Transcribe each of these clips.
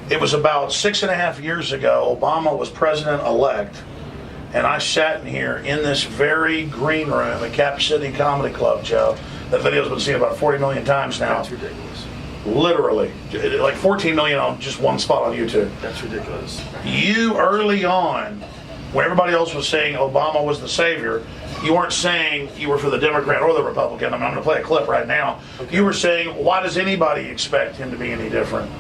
It was about 6.5 years ago, Obama was president-elect, and I sat in here in this very green room at Cap City Comedy Club, Joe. That video's been seen about 40 million times now. That's ridiculous. Literally. Like 14 million on just one spot on YouTube. That's ridiculous. You, early on, when everybody else was saying Obama was the savior, you weren't saying you were for the Democrat or the Republican. I'm going to play a clip right now. Okay. You were saying, why does anybody expect him to be any different?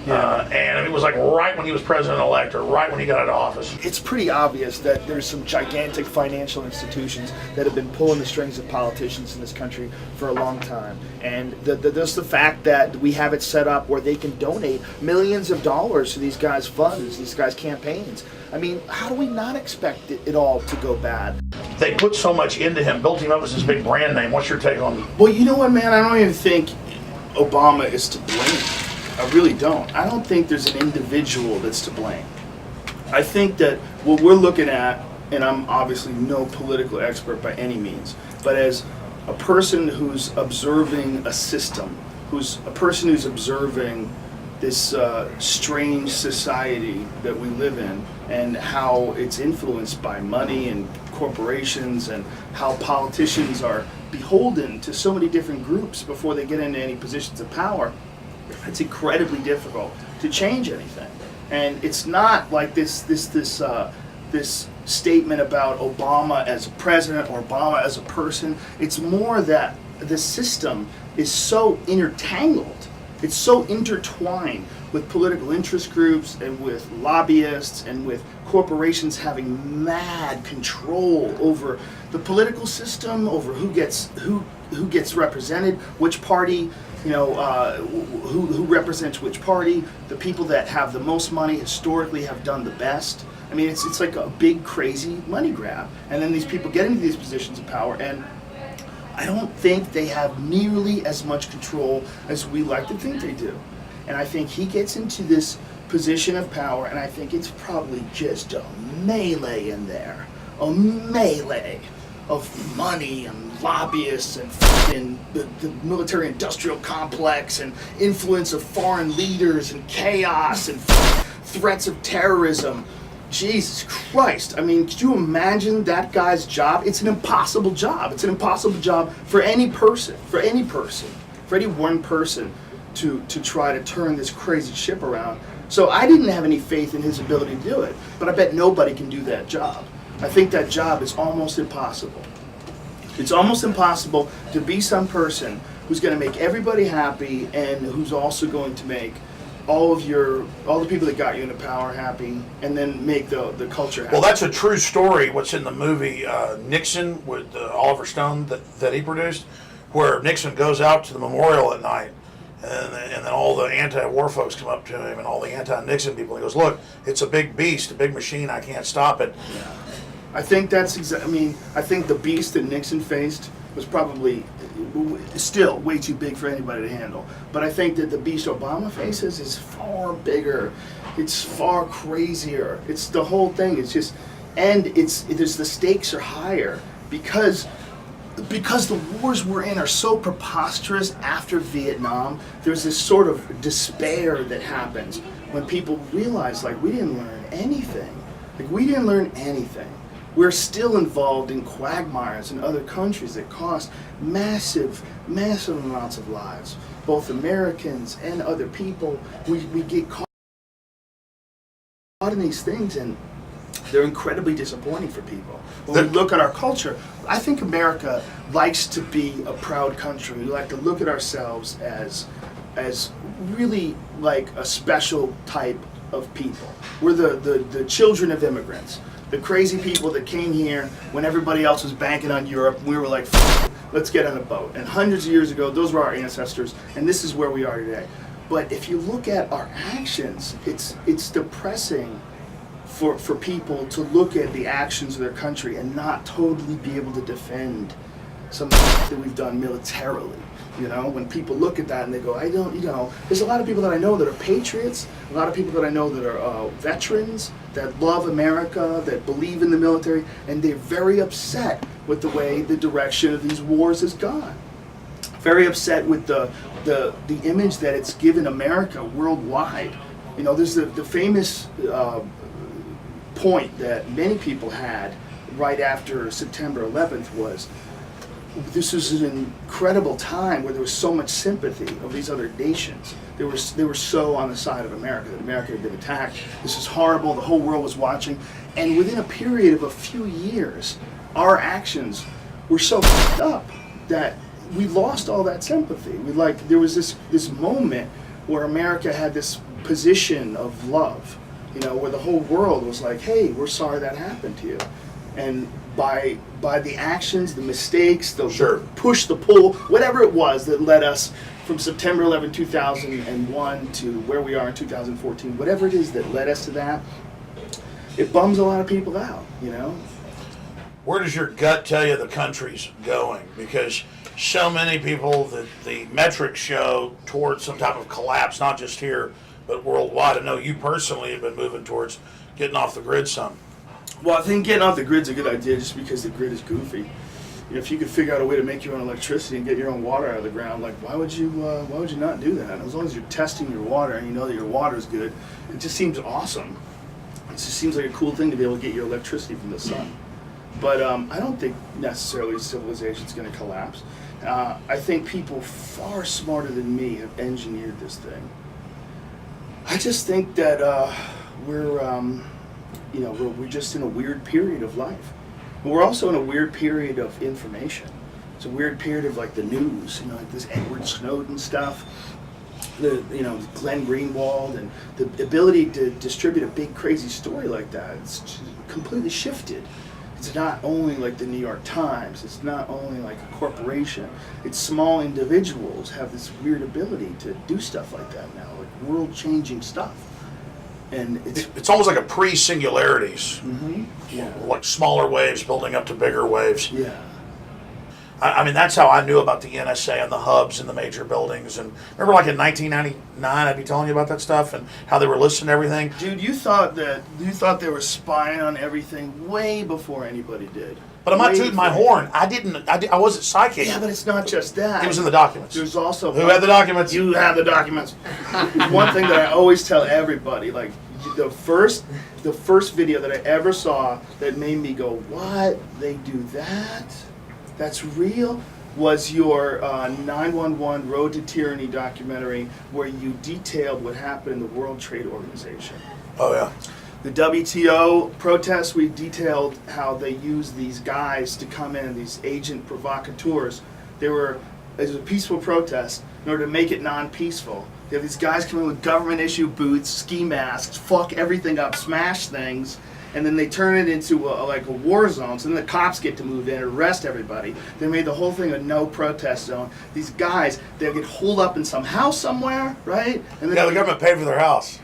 Yeah. And it was like right when he was president-elect or right when he got out of office. It's pretty obvious that there's some gigantic financial institutions that have been pulling the strings of politicians in this country for a long time. And just the fact that we have it set up where they can donate millions of dollars to these guys' funds, these guys' campaigns. I mean, how do we not expect it all to go bad? They put so much into him, built him up as this big brand name. What's your take on it? Well, you know what, man? I don't even think Obama is to blame. I really don't. I don't think there's an individual that's to blame. I think that what we're looking at, and I'm obviously no political expert by any means, but as a person who's observing a system, who's a person who's observing this strange society that we live in and how it's influenced by money and corporations and how politicians are beholden to so many different groups before they get into any positions of power, it's incredibly difficult to change anything. And it's not like this statement about Obama as a president or Obama as a person. It's more that the system is so intertangled, it's so intertwined with political interest groups and with lobbyists and with corporations having mad control over the political system, over who gets represented, which party, who represents which party. The people that have the most money historically have done the best. I mean, it's like a big, crazy money grab. And then these people get into these positions of power, and I don't think they have nearly as much control as we like to think they do. And I think he gets into this position of power, and I think it's probably just a melee in there. A melee of money and lobbyists and fucking the military-industrial complex and influence of foreign leaders and chaos and threats of terrorism. Jesus Christ. I mean, could you imagine that guy's job? It's an impossible job. It's an impossible job for any person, for any one person to try to turn this crazy ship around. So I didn't have any faith in his ability to do it, but I bet nobody can do that job. I think that job is almost impossible. It's almost impossible to be some person who's going to make everybody happy and who's also going to make all the people that got you into power happy, and then make the culture happy. Well, that's a true story. What's in the movie Nixon with Oliver Stone that he produced, where Nixon goes out to the memorial at night, and then all the anti-war folks come up to him, and all the anti-Nixon people. He goes, "Look, it's a big beast, a big machine. I can't stop it." Yeah. I think that's I think the beast that Nixon faced was probably still way too big for anybody to handle. But I think that the beast Obama faces is far bigger. It's far crazier. It's the whole thing. It's just, and the stakes are higher because the wars we're in are so preposterous after Vietnam. There's this sort of despair that happens when people realize, like, we didn't learn anything. We're still involved in quagmires in other countries that cost massive amounts of lives. Both Americans and other people, we get caught in these things, and they're incredibly disappointing for people. When we look at our culture, I think America likes to be a proud country. We like to look at ourselves as really like a special type of people. We're the children of immigrants. The crazy people that came here when everybody else was banking on Europe. We were like, let's get on a boat. And hundreds of years ago, those were our ancestors, and this is where we are today. But if you look at our actions, it's depressing for people to look at the actions of their country and not totally be able to defend something that we've done militarily. When people look at that and they go, there's a lot of people that I know that are patriots, a lot of people that I know that are veterans, that love America, that believe in the military, and they're very upset with the way the direction of these wars has gone. very upset with the image that it's given America worldwide. You know, there's the famous point that many people had right after September 11th was, this was an incredible time where there was so much sympathy of these other nations. They were so on the side of America, that America had been attacked. This is horrible, the whole world was watching. And within a period of a few years, our actions were so fucked up that we lost all that sympathy. There was this moment where America had this position of love, you know, where the whole world was like, hey, we're sorry that happened to you. And by the actions, the mistakes, the push, the pull, whatever it was that led us from September 11, 2001 to where we are in 2014, whatever it is that led us to that, it bums a lot of people out, you know? Where does your gut tell you the country's going? Because so many people, the metrics show towards some type of collapse, not just here, but worldwide. I know you personally have been moving towards getting off the grid some. Well, I think getting off the grid's a good idea just because the grid is goofy. You know, if you could figure out a way to make your own electricity and get your own water out of the ground, like why would you not do that? As long as you're testing your water and you know that your water is good, it just seems awesome. It just seems like a cool thing to be able to get your electricity from the sun. But I don't think necessarily civilization's going to collapse. I think people far smarter than me have engineered this thing. I just think that we're just in a weird period of life. But we're also in a weird period of information. It's a weird period of like the news, you know, like this Edward Snowden stuff, Glenn Greenwald, and the ability to distribute a big crazy story like that. It's completely shifted. It's not only like the New York Times. It's not only like a corporation. It's small individuals have this weird ability to do stuff like that now, like world-changing stuff. And it's almost like a pre-singularities. Mm-hmm. Yeah. Like smaller waves building up to bigger waves. Yeah. I mean, that's how I knew about the NSA and the hubs and the major buildings. And remember, like in 1999, I'd be telling you about that stuff and how they were listening to everything. Dude, you thought they were spying on everything way before anybody did. But I'm not tooting my horn. I wasn't psychic. Yeah, but it's not just that. It was in the documents. There's also... Who had the documents? You have the documents. One thing that I always tell everybody, like, the first video that I ever saw that made me go, what? They do that? That's real? Was your 911 Road to Tyranny documentary where you detailed what happened in the World Trade Organization. Oh, yeah. The WTO protests, we detailed how they used these guys to come in, these agent provocateurs. It was a peaceful protest. In order to make it non-peaceful, they have these guys come in with government-issue boots, ski masks, fuck everything up, smash things, and then they turn it into a war zone. So then the cops get to move in and arrest everybody. They made the whole thing a no protest zone. These guys, they'll get holed up in some house somewhere, right? And then the government paid for their house.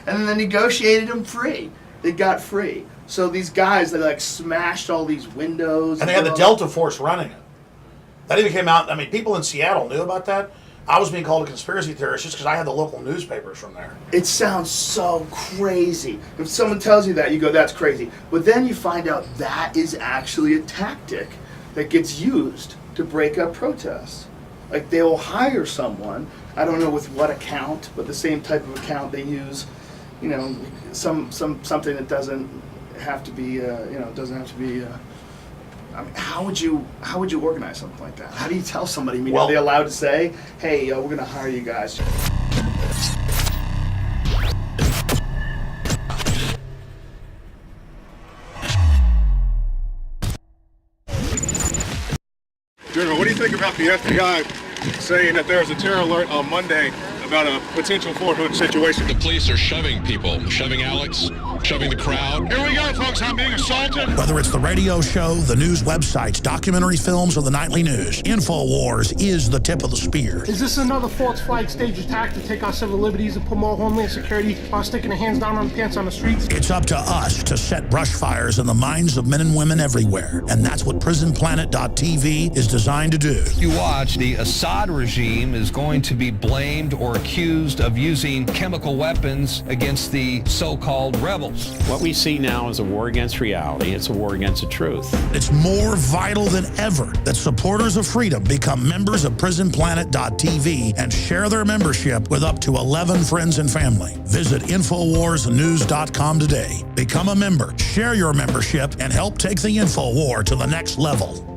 And then they negotiated them free. They got free. So these guys, they like smashed all these windows. And they had the Delta Force running it. That even came out. I mean, people in Seattle knew about that. I was being called a conspiracy theorist just because I had the local newspapers from there. It sounds so crazy. If someone tells you that, you go, that's crazy. But then you find out that is actually a tactic that gets used to break up protests. Like they will hire someone, I don't know with what account, but the same type of account they use, you know, something that doesn't have to be, I mean, how would you organize something like that? How do you tell somebody? I mean, are they allowed to say, "Hey, we're going to hire you guys"? General, what do you think about the FBI saying that there's a terror alert on Monday about a potential Fort Hood situation? The police are shoving people, shoving Alex, shoving the crowd. Here we go, folks. I'm being assaulted. Whether it's the radio show, the news websites, documentary films, or the nightly news, Infowars is the tip of the spear. Is this another false flag stage attack to take our civil liberties and put more homeland security while sticking their hands down on the pants on the streets? It's up to us to set brush fires in the minds of men and women everywhere. And that's what PrisonPlanet.tv is designed to do. You watch, the Assad regime is going to be blamed or accused of using chemical weapons against the so-called rebels. What we see now is a war against reality. It's a war against the truth. It's more vital than ever that supporters of freedom become members of PrisonPlanet.tv and share their membership with up to 11 friends and family. Visit InfoWarsNews.com today. Become a member, share your membership, and help take the InfoWar to the next level.